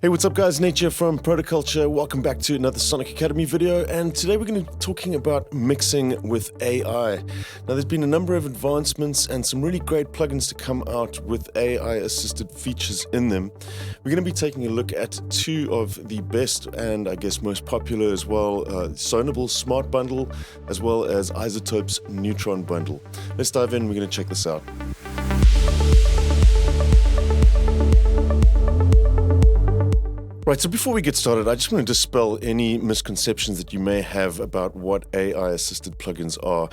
Hey, what's up guys? Nate here from Protoculture. Welcome back to another Sonic Academy video, and today we're going to be talking about mixing with AI. Now there's been a number of advancements and some really great plugins to come out with AI assisted features in them. We're going to be taking a look at two of the best and I guess most popular as well, Sonable Smart Bundle as well as iZotope's Neutron Bundle. Let's dive in, we're going to check this out. Right, so before we get started, I just want to dispel any misconceptions that you may have about what AI-assisted plugins are.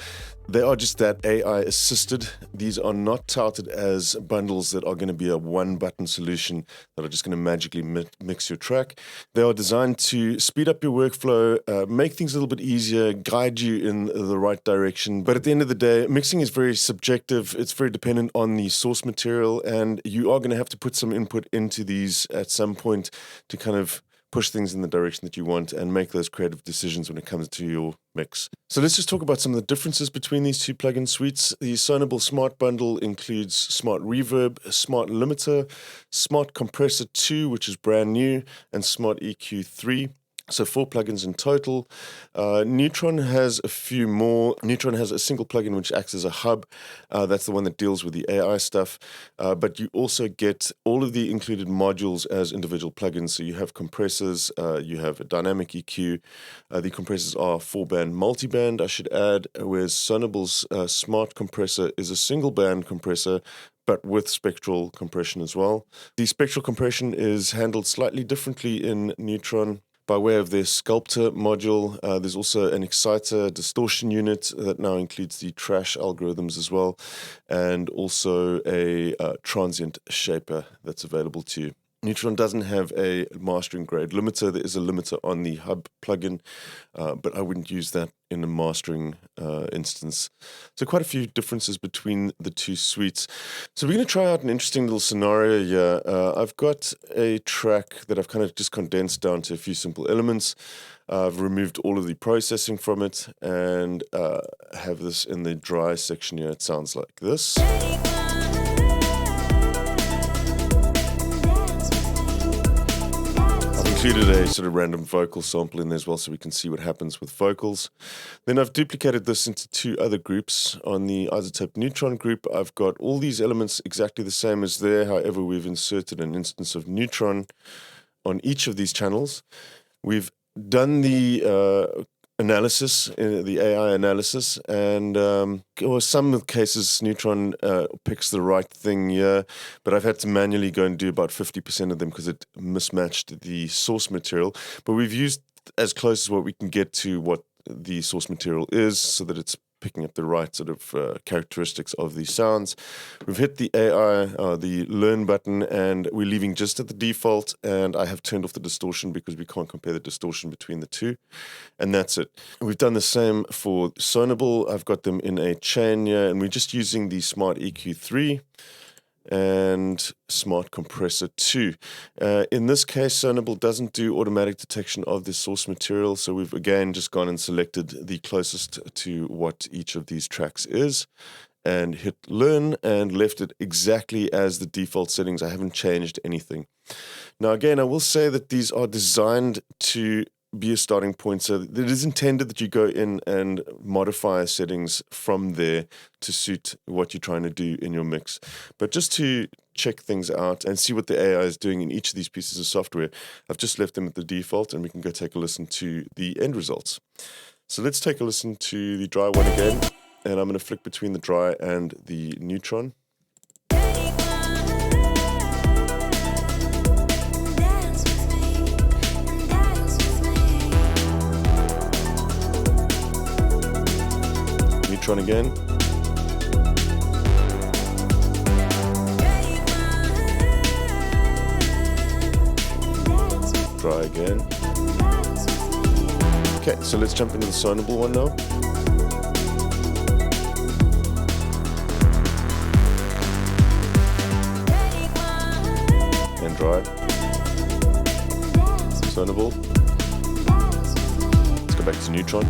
They are just that, AI-assisted. These are not touted as bundles that are going to be a one-button solution that are just going to magically mix your track. They are designed to speed up your workflow, make things a little bit easier, guide you in the right direction. But at the end of the day, mixing is very subjective. It's very dependent on the source material, and you are going to have to put some input into these at some point to kind of push things in the direction that you want and make those creative decisions when it comes to your mix. So let's just talk about some of the differences between these two plugin suites. The Sonable Smart Bundle includes Smart Reverb, Smart Limiter, Smart Compressor 2, which is brand new, and Smart EQ 3. So 4 plugins in total. Neutron has a few more. Neutron has a single plugin which acts as a hub. That's the one that deals with the AI stuff. But you also get all of the included modules as individual plugins. So you have compressors, you have a dynamic EQ. The compressors are 4-band multi-band, I should add, whereas Sonable's Smart Compressor is a single-band compressor, but with spectral compression as well. The spectral compression is handled slightly differently in Neutron by way of their Sculptor module. There's also an exciter distortion unit that now includes the trash algorithms as well, and also a transient shaper that's available to you. Neutron doesn't have a mastering grade limiter. There is a limiter on the hub plugin, but I wouldn't use that in a mastering instance. So quite a few differences between the two suites. So we're going to try out an interesting little scenario here. I've got a track that I've kind of just condensed down to a few simple elements. I've removed all of the processing from it and have this in the dry section here. It sounds like this. Included a sort of random vocal sample in there as well, so we can see what happens with vocals. Then I've duplicated this into 2 other groups. On the iZotope Neutron group, I've got all these elements exactly the same as there. However, we've inserted an instance of Neutron on each of these channels. We've done the analysis, the AI analysis, and some of the cases Neutron picks the right thing here, but I've had to manually go and do about 50% of them because it mismatched the source material. But we've used as close as what we can get to what the source material is so that it's picking up the right sort of characteristics of the sounds. We've hit the AI, the learn button, and we're leaving just at the default, and I have turned off the distortion because we can't compare the distortion between the two, and that's it. We've done the same for Sonable. I've got them in a chain here, and we're just using the Smart EQ 3 and Smart Compressor 2. In this case, Sonable doesn't do automatic detection of the source material, so we've again just gone and selected the closest to what each of these tracks is and hit learn and left it exactly as the default settings. I haven't changed anything. Now again, I will say that these are designed to be a starting point, so it is intended that you go in and modify settings from there to suit what you're trying to do in your mix. But just to check things out and see what the AI is doing in each of these pieces of software, I've just left them at the default, and we can go take a listen to the end results. So let's take a listen to the dry one again, and I'm going to flick between the dry and the Neutron. Neutron again. Dry again. Okay, so let's jump into the Sonable one now. And dry. Sonable. Let's go back to Neutron.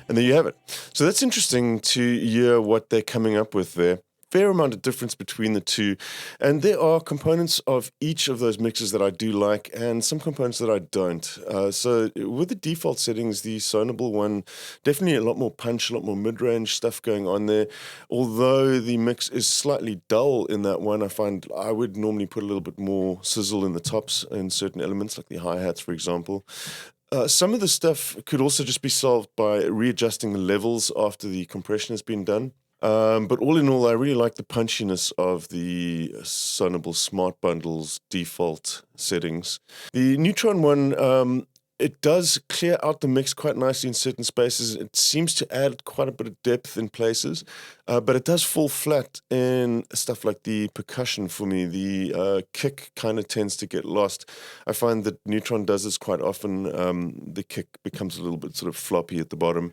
And there you have it. So that's interesting to hear what they're coming up with there. Fair amount of difference between the two. And there are components of each of those mixes that I do like and some components that I don't. So with the default settings, the Sonable one, definitely a lot more punch, a lot more mid-range stuff going on there. Although the mix is slightly dull in that one, I find I would normally put a little bit more sizzle in the tops in certain elements, like the hi-hats, for example. Some of the stuff could also just be solved by readjusting the levels after the compression has been done. But all in all, I really like the punchiness of the Sonible Smart Bundle's default settings. The Neutron one, it does clear out the mix quite nicely in certain spaces. It seems to add quite a bit of depth in places, but it does fall flat in stuff like the percussion for me. The kick kind of tends to get lost. I find that Neutron does this quite often. The kick becomes a little bit sort of floppy at the bottom.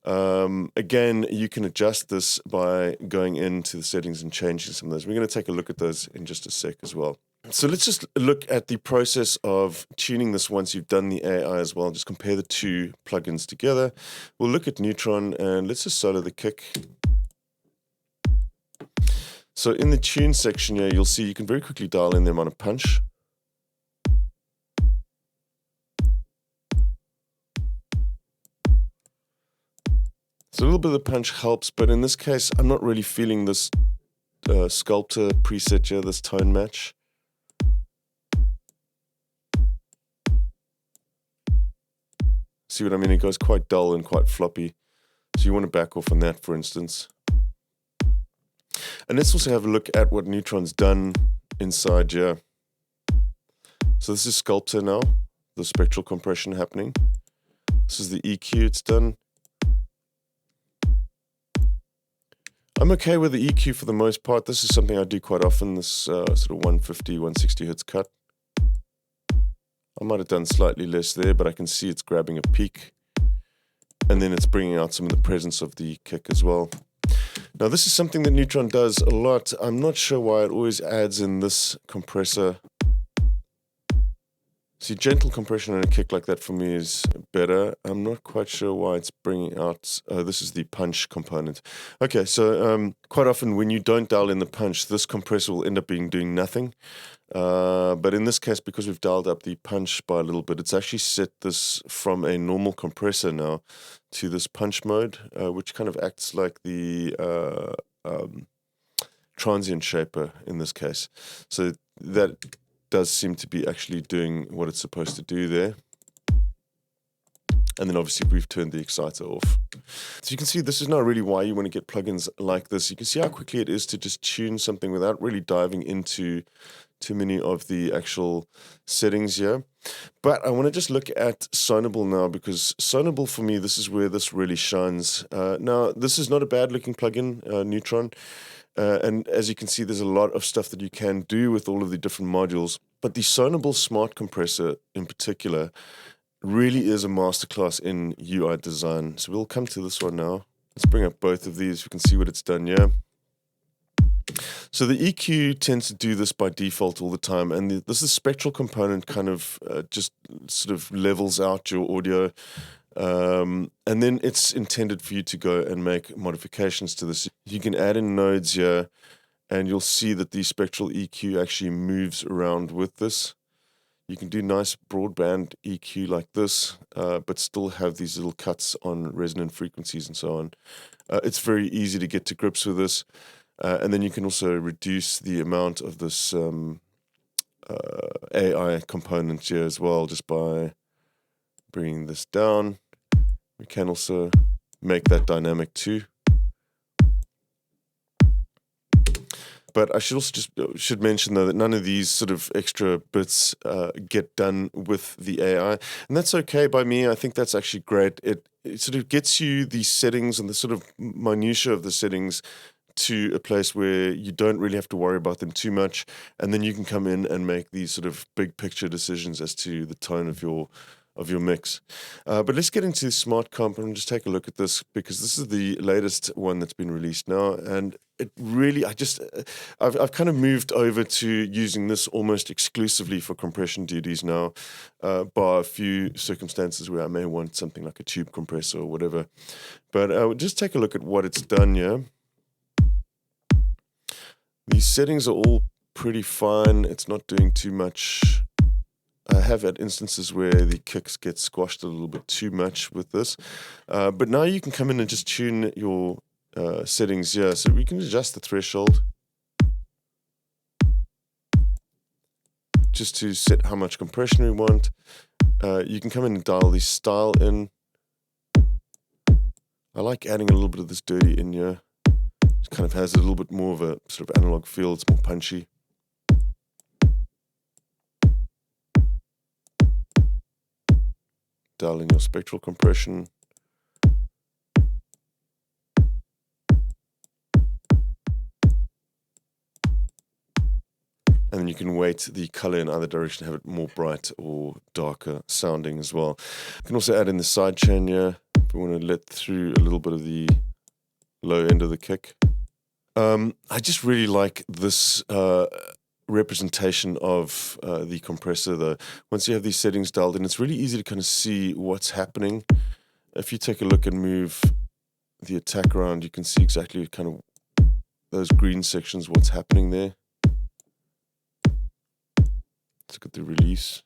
Again, you can adjust this by going into the settings and changing some of those. We're going to take a look at those in just a sec as well. So let's just look at the process of tuning this once you've done the AI as well. Just compare the two plugins together. We'll look at Neutron and let's just solo the kick. So in the tune section here, you'll see you can very quickly dial in the amount of punch. So a little bit of the punch helps, but in this case, I'm not really feeling this sculptor preset here, this tone match. See what I mean? It goes quite dull and quite floppy. So you want to back off on that, for instance. And let's also have a look at what Neutron's done inside here. So this is sculptor now, the spectral compression happening. This is the EQ it's done. I'm okay with the EQ for the most part. This is something I do quite often, this sort of 150, 160 hertz cut. I might have done slightly less there, but I can see it's grabbing a peak. And then it's bringing out some of the presence of the kick as well. Now this is something that Neutron does a lot. I'm not sure why it always adds in this compressor. See, gentle compression and a kick like that for me is better. I'm not quite sure why it's bringing out, this is the punch component. Okay, so quite often when you don't dial in the punch, this compressor will end up doing nothing. But in this case, because we've dialed up the punch by a little bit, it's actually set this from a normal compressor now to this punch mode, which kind of acts like the transient shaper in this case. So that does seem to be actually doing what it's supposed to do there. And then obviously we've turned the exciter off. So you can see this is now really why you want to get plugins like this. You can see how quickly it is to just tune something without really diving into too many of the actual settings here. But I want to just look at Sonable now, because Sonable for me, this is where this really shines. Now, this is not a bad looking plugin, Neutron. And as you can see, there's a lot of stuff that you can do with all of the different modules. But the Sonible Smart Compressor in particular really is a masterclass in UI design. So we'll come to this one now. Let's bring up both of these. We can see what it's done here. So the EQ tends to do this by default all the time. And this is spectral component kind of just sort of levels out your audio. And then it's intended for you to go and make modifications to this. You can add in nodes here, and you'll see that the spectral EQ actually moves around with this. You can do nice broadband EQ like this, but still have these little cuts on resonant frequencies and so on. It's very easy to get to grips with this. And then you can also reduce the amount of this AI component here as well, just by bringing this down. We can also make that dynamic too. But I should also just mention though that none of these sort of extra bits get done with the AI, and that's okay by me. I think that's actually great. It sort of gets you the settings and the sort of minutiae of the settings to a place where you don't really have to worry about them too much, and then you can come in and make these sort of big picture decisions as to the tone of your of your mix. But let's get into Smart Comp and just take a look at this, because this is the latest one that's been released now, and it really, I've kind of moved over to using this almost exclusively for compression duties now, bar a few circumstances where I may want something like a tube compressor or whatever. But just take a look at what it's done here. These settings are all pretty fine. It's not doing too much. I have had instances where the kicks get squashed a little bit too much with this. But now you can come in and just tune your settings here. So we can adjust the threshold just to set how much compression we want. You can come in and dial the style in. I like adding a little bit of this dirty in here. It kind of has a little bit more of a sort of analog feel. It's more punchy. Dial in your spectral compression. And then you can weight the color in either direction, have it more bright or darker sounding as well. You can also add in the sidechain here if we want to let through a little bit of the low end of the kick. I just really like this representation of the compressor though. Once you have these settings dialed in, it's really easy to kind of see what's happening. If you take a look and move the attack around, you can see exactly kind of those green sections, what's happening there. Let's look at the release.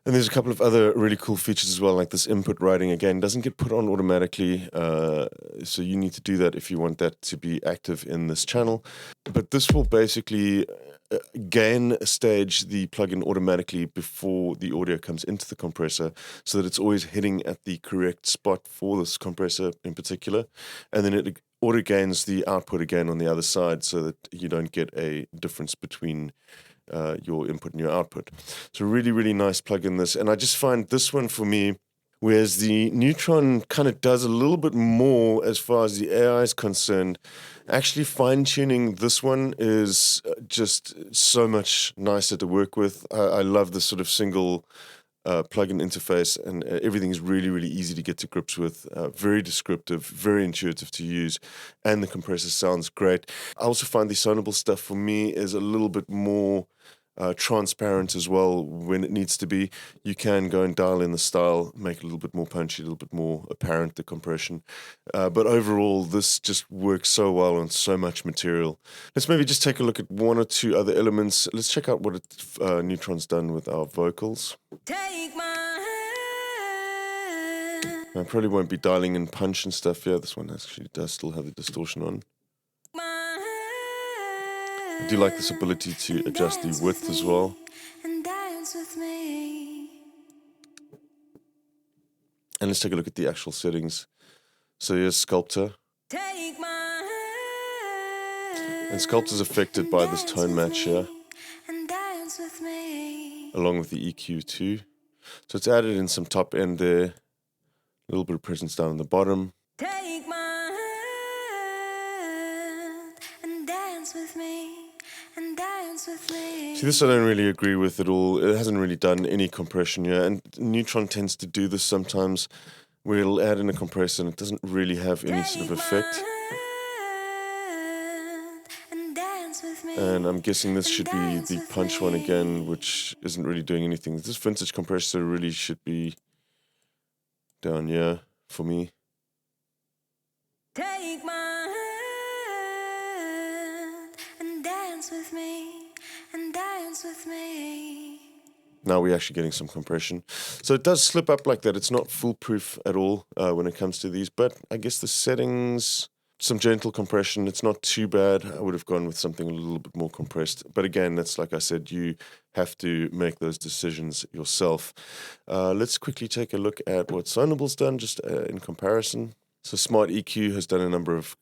And there's a couple of other really cool features as well, like this input writing. Again, doesn't get put on automatically, so you need to do that if you want that to be active in this channel. But this will basically gain stage the plugin automatically before the audio comes into the compressor, so that it's always hitting at the correct spot for this compressor in particular. And then it auto gains the output again on the other side, so that you don't get a difference between your input and your output. So really, really nice plugin this. And I just find this one for me, whereas the Neutron kind of does a little bit more as far as the AI is concerned, actually fine-tuning this one is just so much nicer to work with. I love this sort of single plugin interface, and everything is really, really easy to get to grips with. Very descriptive, very intuitive to use, and the compressor sounds great. I also find the Sonable stuff for me is a little bit more transparent as well when it needs to be. You can go and dial in the style, make it a little bit more punchy, a little bit more apparent, the compression. But overall, this just works so well on so much material. Let's maybe just take a look at one or two other elements. Let's check out what Neutron's done with our vocals. Take my hand. I probably won't be dialing in punch and stuff here. This one actually does still have the distortion on. I do like this ability to adjust the width as well. And dance with me. And let's take a look at the actual settings. So here's Sculptor. Take my hand. And Sculptor's affected by this tone match here, And dance with me. along with the EQ too. So it's added in some top end there, a little bit of presence down on the bottom. Take my hand. And dance with me. And dance with me. See, this I don't really agree with at all. It hasn't really done any compression here, and Neutron tends to do this sometimes, where it'll add in a compressor and it doesn't really have any sort of effect. And I'm guessing this should be the punch one again, which isn't really doing anything. This vintage compressor really should be down here for me. Take my hand and dance with me, and dance with me. Now we're actually getting some compression. So it does slip up like that. It's not foolproof at all when it comes to these, but I guess the settings, some gentle compression, it's not too bad. I would have gone with something a little bit more compressed. But again, that's like I said, you have to make those decisions yourself. Let's quickly take a look at what Sonable's done, just in comparison. So Smart EQ has done a number of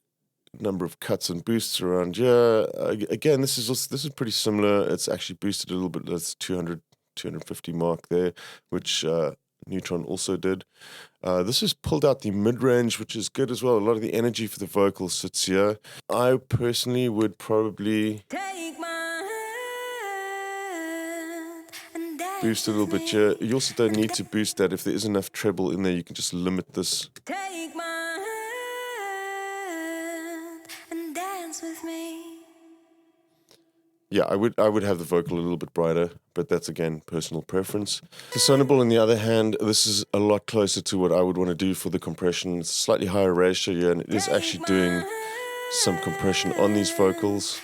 cuts and boosts around here. Again, this is pretty similar. It's actually boosted a little bit. That's 250 mark there, which Neutron also did. This has pulled out the mid-range, which is good as well. A lot of the energy for the vocals sits here. I personally would probably Take my hand and dance boost a little with bit here. me. You also don't need to boost that. If there is enough treble in there, you can just limit this. Take my hand and dance with me. Yeah, I would have the vocal a little bit brighter, but that's again personal preference. The Sonable, on the other hand, this is a lot closer to what I would want to do for the compression. It's a slightly higher ratio here, and it is actually doing some compression on these vocals.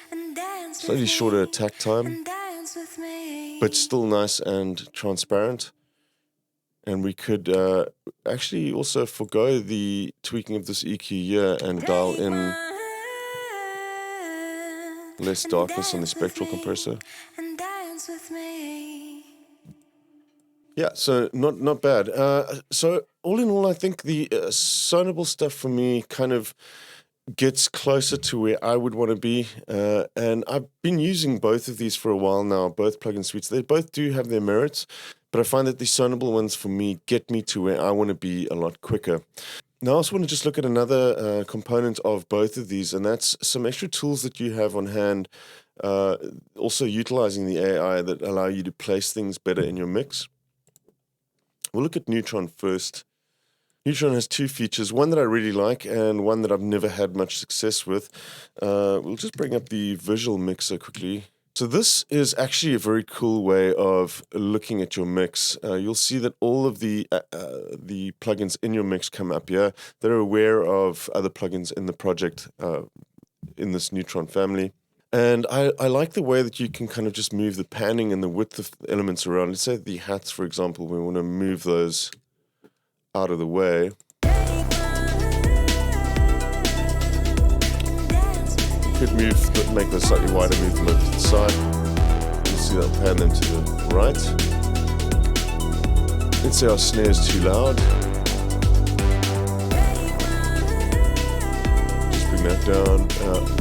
Slightly shorter attack time, but still nice and transparent. And we could actually also forgo the tweaking of this EQ here and dial in less darkness on the spectral compressor. Yeah, so not bad. So all in all, I think the Sonable stuff for me kind of gets closer to where I would want to be. And I've been using both of these for a while now, both plugin suites. They both do have their merits, but I find that the Sonable ones for me get me to where I want to be a lot quicker. Now, I also want to just look at another component of both of these, and that's some extra tools that you have on hand, also utilizing the AI that allow you to place things better in your mix. We'll look at Neutron first. Neutron has two features, one that I really like and one that I've never had much success with. We'll just bring up the visual mixer quickly. So this is actually a very cool way of looking at your mix. You'll see that all of the plugins in your mix come up here. They're aware of other plugins in the project in this Neutron family. And I like the way that you can kind of just move the panning and the width of the elements around. Let's say the hats, for example, we want to move those out of the way. Could make those slightly wider, move them over to the side. You'll see that pan them to the right. Let's say our snare is too loud. Just bring that down.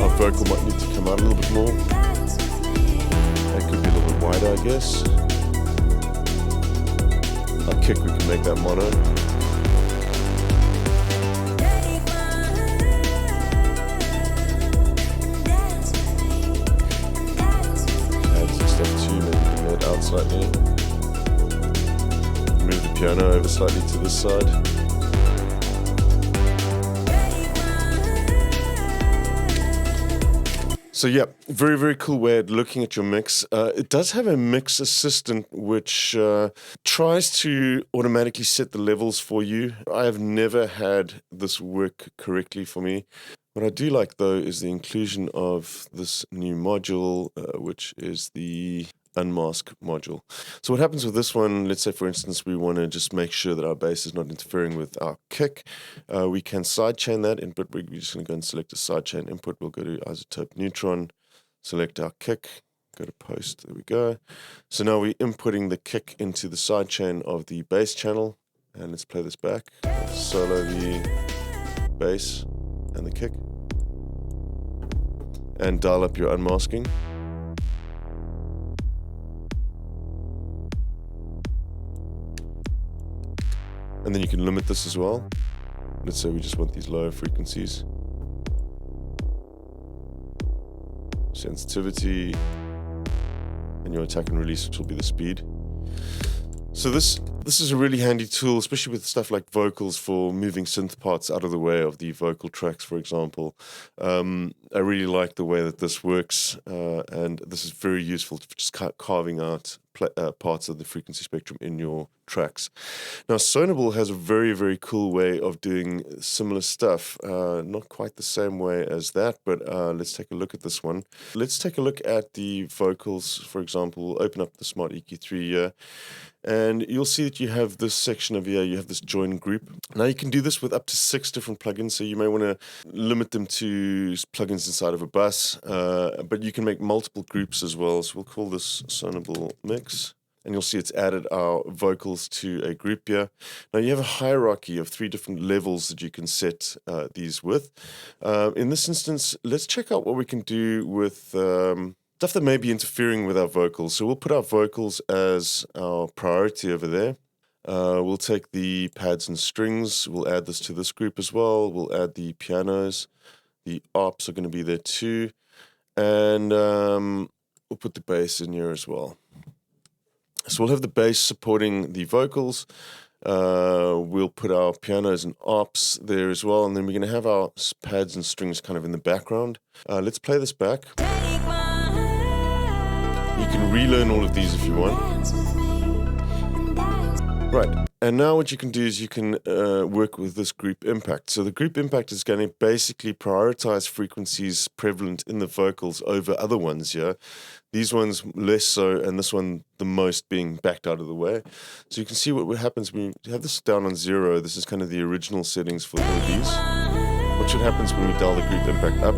Our vocal might need to come out a little bit more. That could be a little bit wider, I guess. Our kick, we can make that mono. Out slightly. Move the piano over slightly to this side. So yeah, very, very cool way of looking at your mix. It does have a mix assistant which tries to automatically set the levels for you. I have never had this work correctly for me. What I do like though is the inclusion of this new module, which is the unmask module. So what happens with this one, let's say for instance we want to just make sure that our bass is not interfering with our kick, we can sidechain that input. We're just going to go and select a sidechain input. We'll go to iZotope Neutron, select our kick, go to post, there we go. So now we're inputting the kick into the sidechain of the bass channel, and let's play this back. Let's solo the bass and the kick and dial up your unmasking. And then you can limit this as well. Let's say we just want these lower frequencies. Sensitivity. And your attack and release, which will be the speed. So this is a really handy tool, especially with stuff like vocals, for moving synth parts out of the way of the vocal tracks, for example. I really like the way that this works, and this is very useful for just carving out parts of the frequency spectrum in your tracks. Now, Sonable has a very, very cool way of doing similar stuff. Not quite the same way as that, but let's take a look at this one. Let's take a look at the vocals, for example. Open up the Smart EQ3 here, and you'll see that you have this section over here. You have this join group. Now, you can do this with up to 6 different plugins, so you may want to limit them to plugins inside of a bus, but you can make multiple groups as well. So we'll call this Sonable Mix. And you'll see it's added our vocals to a group here. Now you have a hierarchy of 3 different levels that you can set these with. In this instance, let's check out what we can do with stuff that may be interfering with our vocals. So we'll put our vocals as our priority over there. We'll take the pads and strings. We'll add this to this group as well. We'll add the pianos. The arps are going to be there too. And we'll put the bass in here as well. So we'll have the bass supporting the vocals. We'll put our pianos and arps there as well. And then we're going to have our pads and strings kind of in the background. Let's play this back. You can relearn all of these if you want. Right, and now what you can do is you can work with this group impact. So the group impact is going to basically prioritize frequencies prevalent in the vocals over other ones, yeah? These ones less so, and this one the most being backed out of the way. So you can see what happens when you have this down on 0. This is kind of the original settings for all of these. What should happen when we dial the group impact up?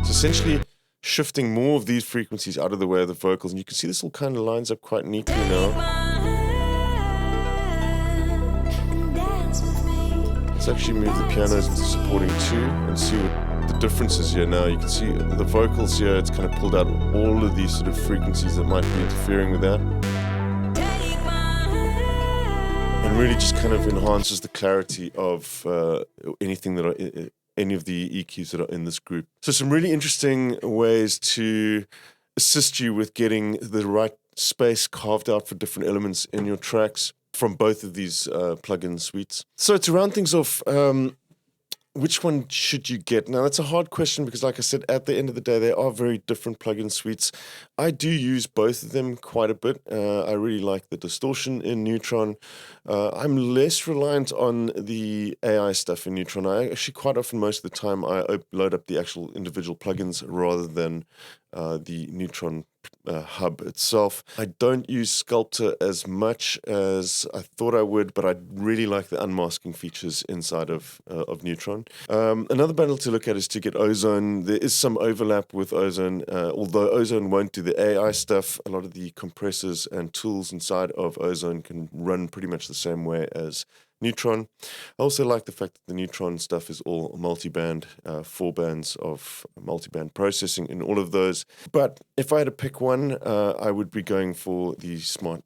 Essentially shifting more of these frequencies out of the way of the vocals, and you can see this all kind of lines up quite neatly now. Let's actually move the pianos into supporting 2 and see what the difference is here now. You can see the vocals here, it's kind of pulled out all of these sort of frequencies that might be interfering with that. And really just kind of enhances the clarity of anything that are any of the EQs that are in this group. So some really interesting ways to assist you with getting the right space carved out for different elements in your tracks from both of these plugin suites. So to round things off, which one should you get? Now, that's a hard question because, like I said, at the end of the day, they are very different plugin suites. I do use both of them quite a bit. I really like the distortion in Neutron. I'm less reliant on the AI stuff in Neutron. I actually quite often, most of the time, I load up the actual individual plugins rather than the Neutron hub itself. I don't use Sculptor as much as I thought I would, but I really like the unmasking features inside of Neutron. Another bundle to look at is to get Ozone. There is some overlap with Ozone, although Ozone won't do the AI stuff. A lot of the compressors and tools inside of Ozone can run pretty much the same way as Neutron. I also like the fact that the Neutron stuff is all multi-band, 4 bands of multi-band processing in all of those. But if I had to pick one, I would be going for the Smart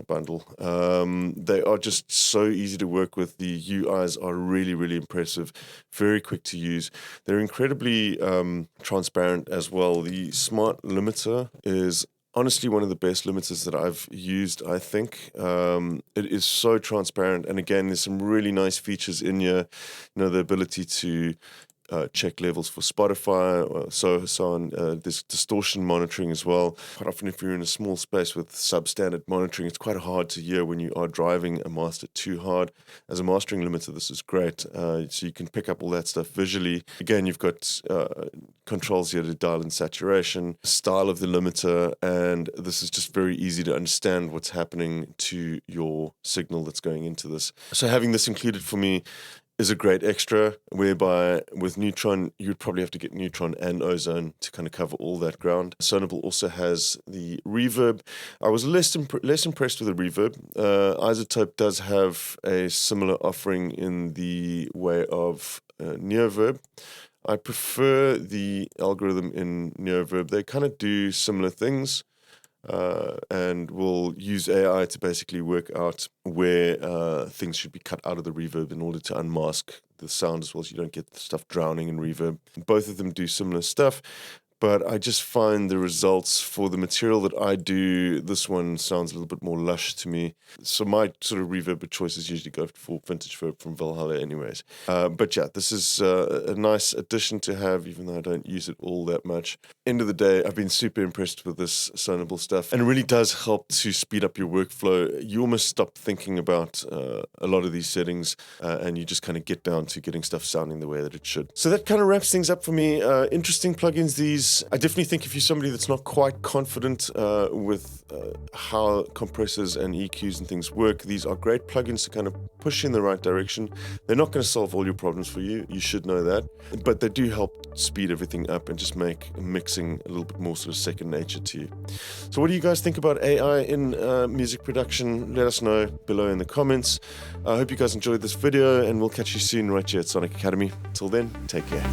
Bundle. They are just so easy to work with. The UIs are really, really impressive, very quick to use. They're incredibly transparent as well. The Smart Limiter is honestly one of the best limiters that I've used, I think. It is so transparent, and again, there's some really nice features in here. You know, the ability to check levels for Spotify, so on. There's distortion monitoring as well. Quite often, if you're in a small space with substandard monitoring, it's quite hard to hear when you are driving a master too hard. As a mastering limiter, this is great. So you can pick up all that stuff visually. Again, you've got controls here to dial in saturation, style of the limiter, and this is just very easy to understand what's happening to your signal that's going into this. So having this included for me is a great extra, whereby with Neutron, you'd probably have to get Neutron and Ozone to kind of cover all that ground. Sonable also has the reverb. I was less impressed with the reverb. iZotope does have a similar offering in the way of Neoverb. I prefer the algorithm in Neoverb. They kind of do similar things. And we'll use AI to basically work out where things should be cut out of the reverb in order to unmask the sound as well, so you don't get stuff drowning in reverb. Both of them do similar stuff, but I just find the results for the material that I do, this one sounds a little bit more lush to me. So my sort of reverb choices usually go for vintage verb from Valhalla anyways. But yeah, this is a nice addition to have, even though I don't use it all that much. End of the day, I've been super impressed with this Sonable stuff, and it really does help to speed up your workflow. You almost stop thinking about a lot of these settings, and you just kind of get down to getting stuff sounding the way that it should. So that kind of wraps things up for me. Interesting plugins, these. these. I definitely think if you're somebody that's not quite confident with how compressors and EQs and things work, these are great plugins to kind of push in the right direction. They're not going to solve all your problems for you. You should know that. But they do help speed everything up and just make mixing a little bit more sort of second nature to you. So what do you guys think about AI in music production? Let us know below in the comments. I hope you guys enjoyed this video, and we'll catch you soon right here at Sonic Academy. Till then, take care.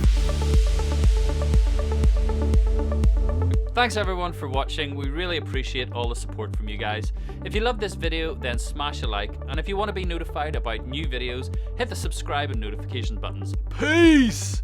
Thanks everyone for watching. We really appreciate all the support from you guys. If you love this video, then smash a like, and if you want to be notified about new videos, hit the subscribe and notification buttons. Peace!